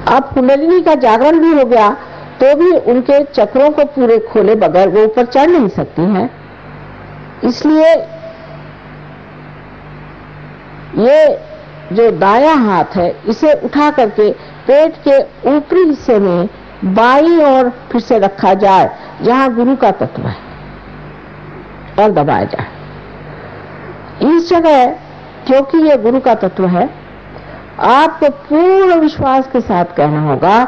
A: अब कुंडलिनी का जागरण भी हो गया तो भी उनके चक्रों को पूरे खोले बगैर वो ऊपर चढ़ नहीं सकती हैं। इसलिए ये जो दायां हाथ है इसे उठा करके पेट के ऊपरी हिस्से में बाईं ओर फिर से रखा जाए, जहां गुरु का तत्व है, और दबाया जाए। इस जगह क्योंकि ये गुरु का तत्व है, आपको पूर्ण विश्वास के साथ कहना होगा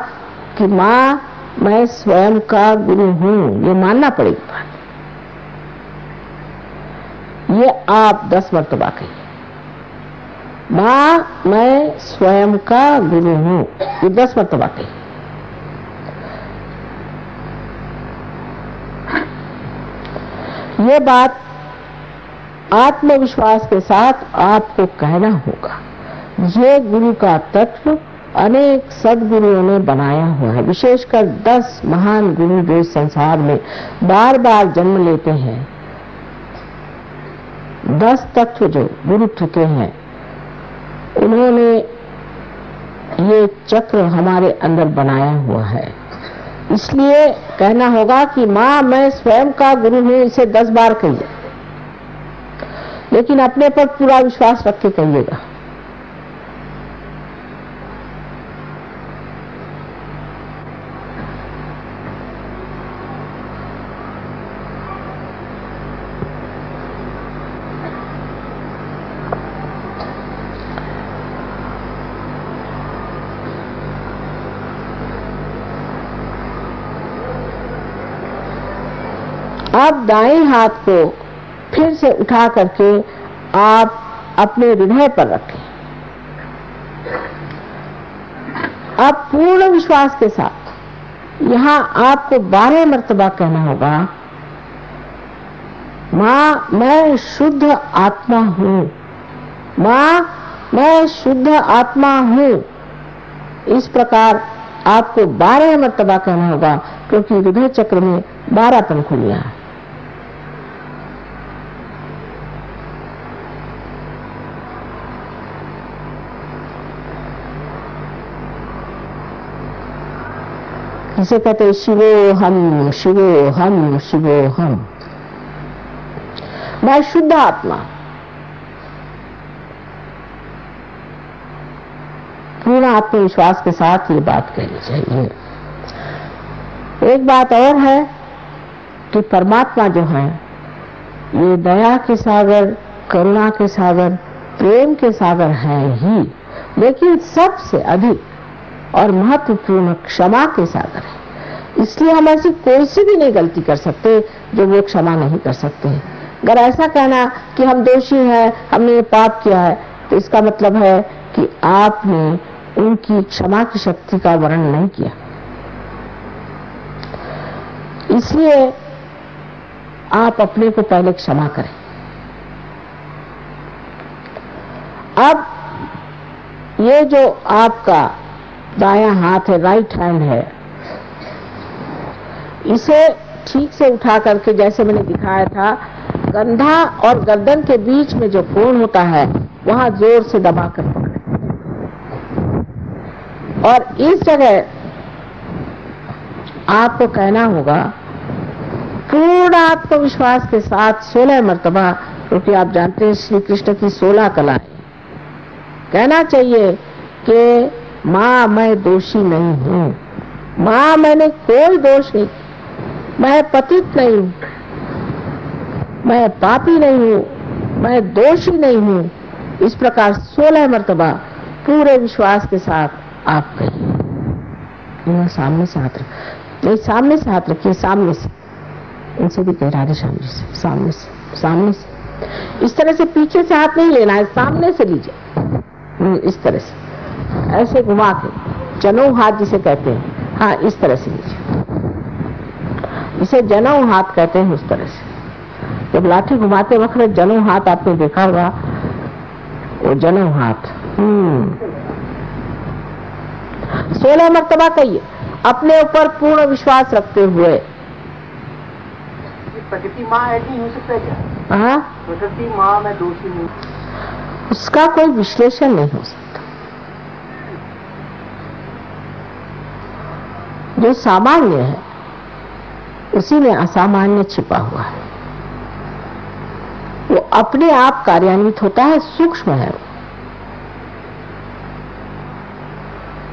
A: कि माँ मैं स्वयं का गुरु हूं। ये मानना पड़ेगी बात। ये आप 10 मर्तबा कहिए, माँ मैं स्वयं का गुरु हूं। ये 10 मर्तबा कहिए। ये बात आत्मविश्वास के साथ आपको कहना होगा। ये गुरु का तत्व अनेक सदगुरुओं ने बनाया हुआ है। विशेषकर 10 महान गुरु जो इस संसार में बार बार जन्म लेते हैं, 10 तत्व जो गुरुत्व के हैं, उन्होंने ये चक्र हमारे अंदर बनाया हुआ है। इसलिए कहना होगा कि माँ मैं स्वयं का गुरु हूं। इसे 10 बार कहिए, लेकिन अपने पर पूरा विश्वास रख के कहिएगा। अब दाएं हाथ को फिर से उठा करके आप अपने हृदय पर रखें। अब पूर्ण विश्वास के साथ यहां आपको 12 मर्तबा कहना होगा, माँ मैं शुद्ध आत्मा हूं, माँ मैं शुद्ध आत्मा हूं। इस प्रकार आपको 12 मर्तबा कहना होगा, क्योंकि हृदय चक्र में 12 पंखुड़ियां हैं। इसे कहते हैं शिवोहम शिवोहम शिवोहम। मैं शुद्ध आत्मा। पूर्ण आत्मविश्वास के साथ ये बात कहनी चाहिए। एक बात और है कि परमात्मा जो है ये दया के सागर, करुणा के सागर, प्रेम के सागर है ही, लेकिन सबसे अधिक और महत्वपूर्ण क्षमा के सागर है। इसलिए हम ऐसी कोई सी भी नहीं गलती कर सकते जो वो क्षमा नहीं कर सकते। अगर ऐसा कहना कि हम दोषी हैं, हमने ये पाप किया है, तो इसका मतलब है कि आपने उनकी क्षमा की शक्ति का वर्णन नहीं किया। इसलिए आप अपने को पहले क्षमा करें। अब ये जो आपका दायां हाथ है, राइट हैंड है, इसे ठीक से उठा करके जैसे मैंने दिखाया था, कंधा और गर्दन के बीच में जो कोण होता है वहां जोर से दबा कर पकड़े, और इस जगह आपको कहना होगा पूर्ण आत्मविश्वास के साथ 16 मर्तबा, क्योंकि आप जानते हैं श्री कृष्ण की 16 कलाएं। कहना चाहिए कि माँ मैं दोषी नहीं हूँ, माँ मैंने कोई दोष नहीं, मैं पतित नहीं हूँ, मैं पापी नहीं हूँ, मैं दोषी नहीं हूँ। इस प्रकार 16 मर्तबा पूरे विश्वास के साथ आप कहिए। सामने से हाथ रख, नहीं सामने से हाथ रखिए, सामने से, इनसे भी कह राधे श्याम जी से, सामने से, सामने से। इस तरह से पीछे से हाथ नहीं लेना है, सामने से लीजिए, इस तरह से ऐसे घुमा के, जनऊ हाथ जिसे कहते हैं, हाँ इस तरह से लीजिए, इसे जनऊ हाथ कहते हैं। उस तरह से जब लाठी घुमाते वक्त जनऊ हाथ आपने देखा होगा, वो जनऊ हाथ। 16 मर्तबा कहिए अपने ऊपर पूर्ण विश्वास रखते हुए।
B: प्रकृति माँ ऐसी हो सकता है क्या?
A: हाँ,
B: प्रकृति माँ मैं दोषी नहीं,
A: उसका कोई विश्लेषण नहीं हो सकता। जो सामान्य है उसी में असामान्य छिपा हुआ है, वो अपने आप कार्यान्वित होता है, सूक्ष्म है वो।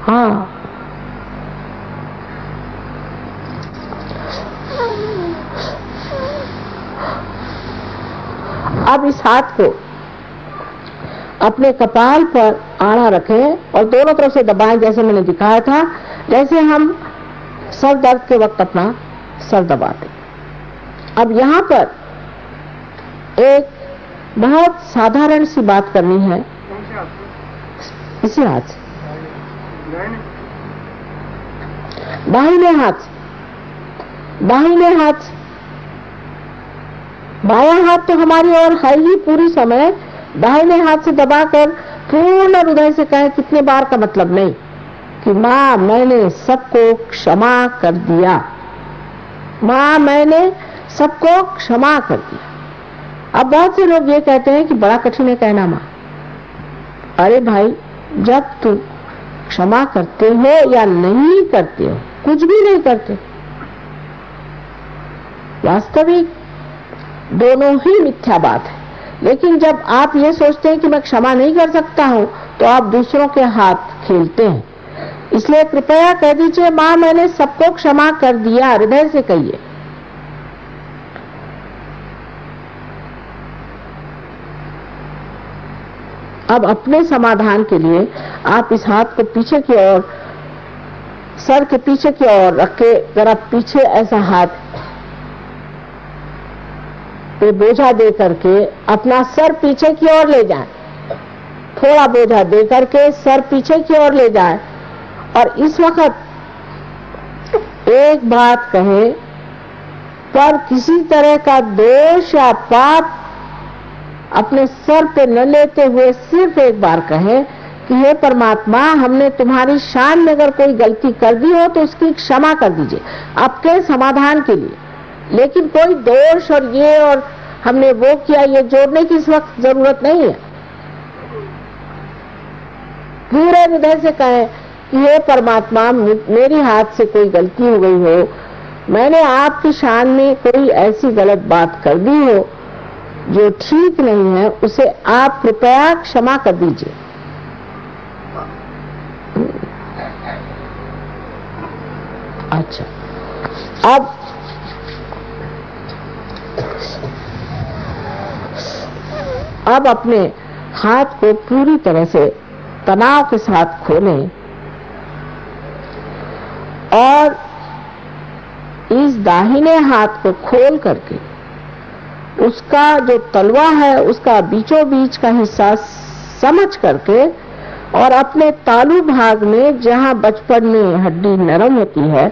A: हाँ, अब इस हाथ को अपने कपाल पर आड़ा रखें और दोनों तरफ से दबाएं, जैसे मैंने दिखाया था, जैसे हम सर दर्द के वक्त अपना सर दबाते। अब यहां पर एक बहुत साधारण सी बात करनी है। इसी हाथ से, दाहिने हाथ से, दाहिने हाथ से। बायां हाथ तो हमारी ओर है ही पूरी समय, दाहिने हाथ से दबाकर पूर्ण हृदय से कहे, कितने बार का मतलब नहीं, कि माँ मैंने सबको क्षमा कर दिया, माँ मैंने सबको क्षमा कर दिया। अब बहुत से लोग ये कहते हैं कि बड़ा कठिन है कहना माँ। अरे भाई, जब तुम क्षमा करते हो या नहीं करते हो, कुछ भी नहीं करते, वास्तविक दोनों ही मिथ्या बात है। लेकिन जब आप ये सोचते हैं कि मैं क्षमा नहीं कर सकता हूं, तो आप दूसरों के हाथ खेलते हैं। इसलिए कृपया कह दीजिए, माँ मैंने सबको क्षमा कर दिया, हृदय से कहिए। अब अपने समाधान के लिए आप इस हाथ को पीछे की ओर, सर के पीछे की ओर रख के जरा पीछे ऐसा हाथ पे बोझा दे करके अपना सर पीछे की ओर ले जाएं, थोड़ा बोझा दे करके सर पीछे की ओर ले जाएं। और इस वक्त एक बात कहे, पर किसी तरह का दोष या पाप अपने सर पे न लेते हुए सिर्फ एक बार कहे कि हे परमात्मा, हमने तुम्हारी शान में अगर कोई गलती कर दी हो तो उसकी क्षमा कर दीजिए, आपके समाधान के लिए। लेकिन कोई दोष और ये और हमने वो किया, ये जोड़ने की इस वक्त जरूरत नहीं है। पूरे हृदय से कहें कि हे परमात्मा, मेरी हाथ से कोई गलती हो गई हो, मैंने आपकी शान में कोई ऐसी गलत बात कर दी हो जो ठीक नहीं है, उसे आप कृपया क्षमा कर दीजिए। अच्छा, अब अपने हाथ को पूरी तरह से तनाव के साथ खोलें और इस दाहिने हाथ को खोल करके उसका जो तलवा है उसका बीचों बीच का हिस्सा समझ करके और अपने तालू भाग में, जहां बचपन में हड्डी नरम होती है,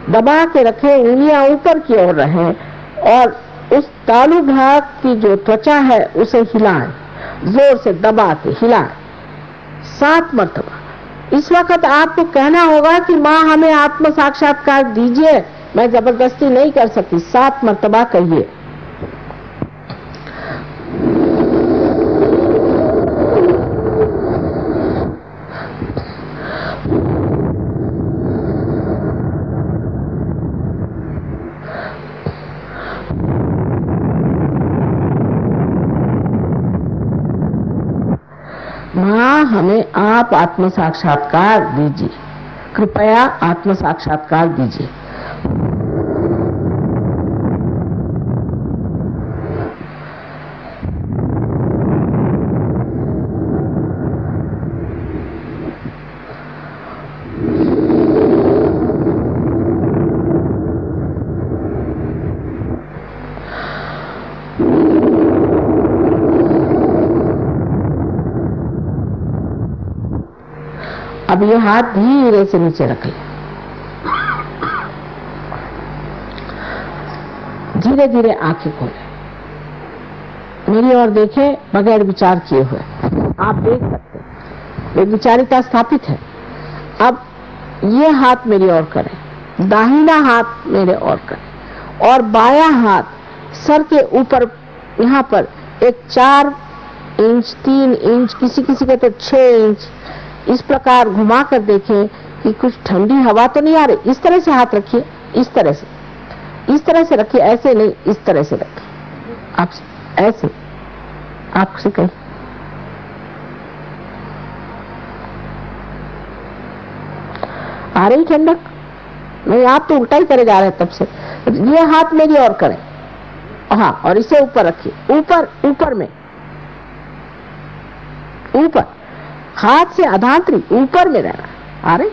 A: दबा के रखें, उंगलियां ऊपर की ओर रहें और उस तालू भाग की जो त्वचा है उसे हिलाएं, जोर से दबा के हिलाएं 7 मरतबा। इस वक्त आपको कहना होगा कि माँ हमें आत्म साक्षात्कार दीजिए, मैं जबरदस्ती नहीं कर सकती। 7 मरतबा कहिए। हमें आप आत्म साक्षात्कार दीजिए, कृपया आत्म साक्षात्कार दीजिए। अब ये हाथ धीरे से नीचे रख ले, धीरे धीरे आंखें खोले, मेरी ओर देखे बगैर विचार किए हुए। आप देख सकते हैं विचारिता स्थापित है। अब ये हाथ मेरी ओर करें, दाहिना हाथ मेरे ओर करें और बायां हाथ सर के ऊपर यहाँ पर एक 4 इंच 3 इंच किसी किसी के तो 6 इंच इस प्रकार घुमा कर देखें कि कुछ ठंडी हवा तो नहीं आ रही। इस तरह से हाथ रखिए, इस तरह से रखिए, ऐसे नहीं, इस तरह से रखिए। आप ऐसे आपसे कहीं आ रही ठंडक नहीं, आप तो उल्टा ही करे जा रहे हैं तब से। ये हाथ मेरी ओर करें, हाँ, और इसे ऊपर रखिए, ऊपर में, ऊपर हाथ से अधांतरी ऊपर में रहना। आ रही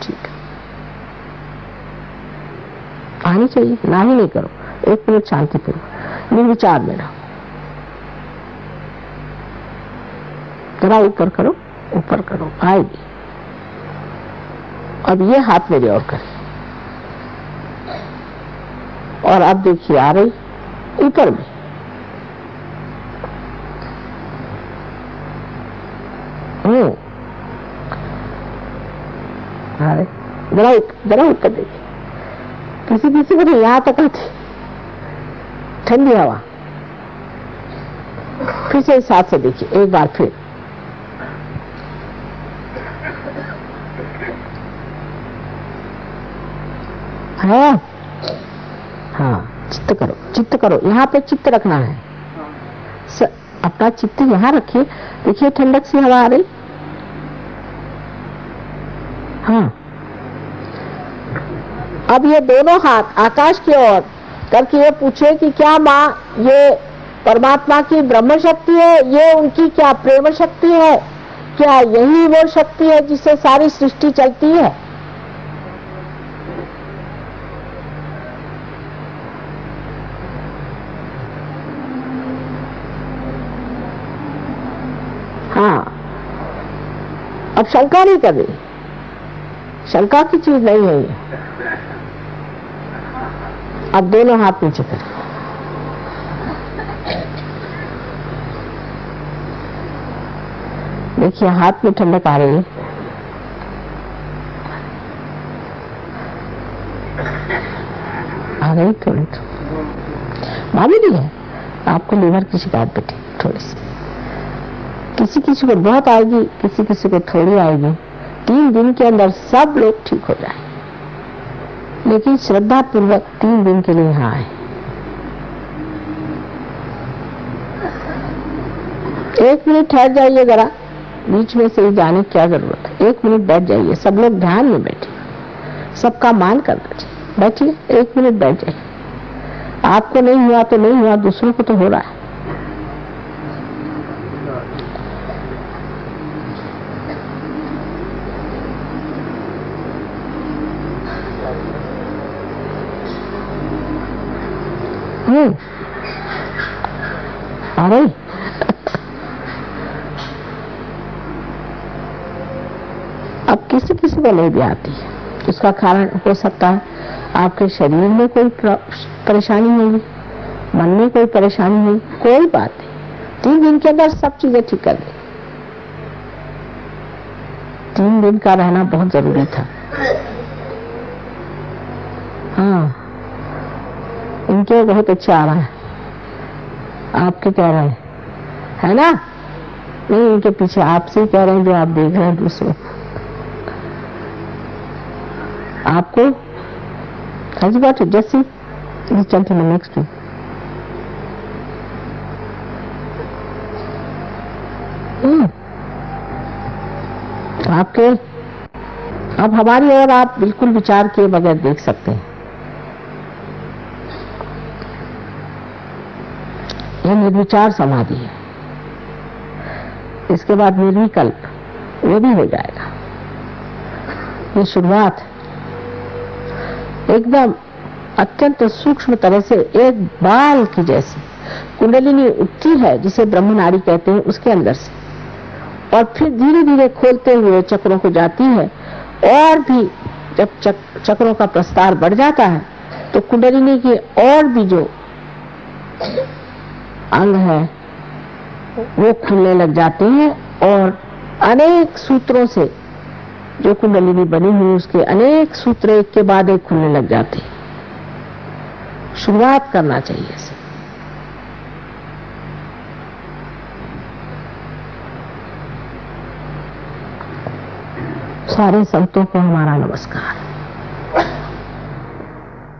A: ठीक है, आनी चाहिए, ना ही नहीं करो। 1 मिनट शांति करो, निर्विचार में रहो। जरा ऊपर करो, आएगी। अब ये हाथ मेरे और करें और अब देखिए आ रही ऊपर में। जरा ऊपर देखिए, किसी को तो यहाँ तक आती ठंडी हवा। फिर से इस हाथ से देखिए एक बार फिर, है हाँ, चित्त करो, यहाँ पे चित्त रखना है। अपना चित्त यहाँ रखिए, देखिए ठंडक सी हवा आ रही। हाँ, अब ये दोनों हाथ आकाश की ओर करके ये पूछे कि क्या माँ ये परमात्मा की ब्रह्म शक्ति है, ये उनकी क्या प्रेम शक्ति है, क्या यही वो शक्ति है जिससे सारी सृष्टि चलती है? हाँ, अब शंका नहीं कर रही, शंका की चीज नहीं है ये। अब दोनों हाथ नीचे करें, देखिए हाथ में ठंडक आ रही है। आ गई थोड़ी तो मालूम है आपको लीवर की शिकायत बैठी थोड़ी सी, किसी को बहुत आएगी, किसी को थोड़ी आएगी। 3 दिन के अंदर सब लोग ठीक हो जाए, लेकिन श्रद्धा पूर्वक 3 दिन के लिए यहाँ आए। 1 मिनट ठहर जाइए, जरा बीच में से जाने की क्या जरूरत है। 1 मिनट बैठ जाइए, सब लोग ध्यान में बैठिए, सबका मान कर बैठिए। 1 मिनट बैठ जाइए। आपको नहीं हुआ तो नहीं हुआ, दूसरों को तो हो रहा है। अरे अब किसी को नहीं भी आती है, इसका कारण हो सकता है आपके शरीर में कोई परेशानी होगी, मन में कोई परेशानी होगी, कोई बात नहीं। 3 दिन के अंदर सब चीजें ठीक कर देंगे। 3 दिन का रहना बहुत जरूरी था। हाँ, इनके बहुत अच्छा आ रहा है, आपके कह रहे हैं, है ना? नहीं, इनके पीछे आपसे ही कह रहे हैं जो आप देख रहे हैं दूसरों आपको। Has got it, Jesse? This gentleman next to you. आपके अब हमारी ओर आप बिल्कुल विचार किए बगैर देख सकते हैं। यह निर्विचार समाधि है। इसके बाद निर्विकल्प, वो भी हो जाएगा। ये शुरुआत एकदम अत्यंत सूक्ष्म तरह से एक बाल की जैसी कुंडलिनी उठती है, जिसे ब्रह्म नाड़ी कहते हैं, उसके अंदर से, और फिर धीरे धीरे खोलते हुए चक्रों को जाती है। और भी जब चक्रों का प्रस्तार बढ़ जाता है तो कुंडलिनी के और भी जो अंग है वो खुलने लग जाते हैं, और अनेक सूत्रों से जो कुंडलिनी बनी हुई उसके अनेक सूत्र एक के बाद एक खुलने लग जाते हैं। शुरुआत करना चाहिए इसे। सारे संतों को हमारा नमस्कार।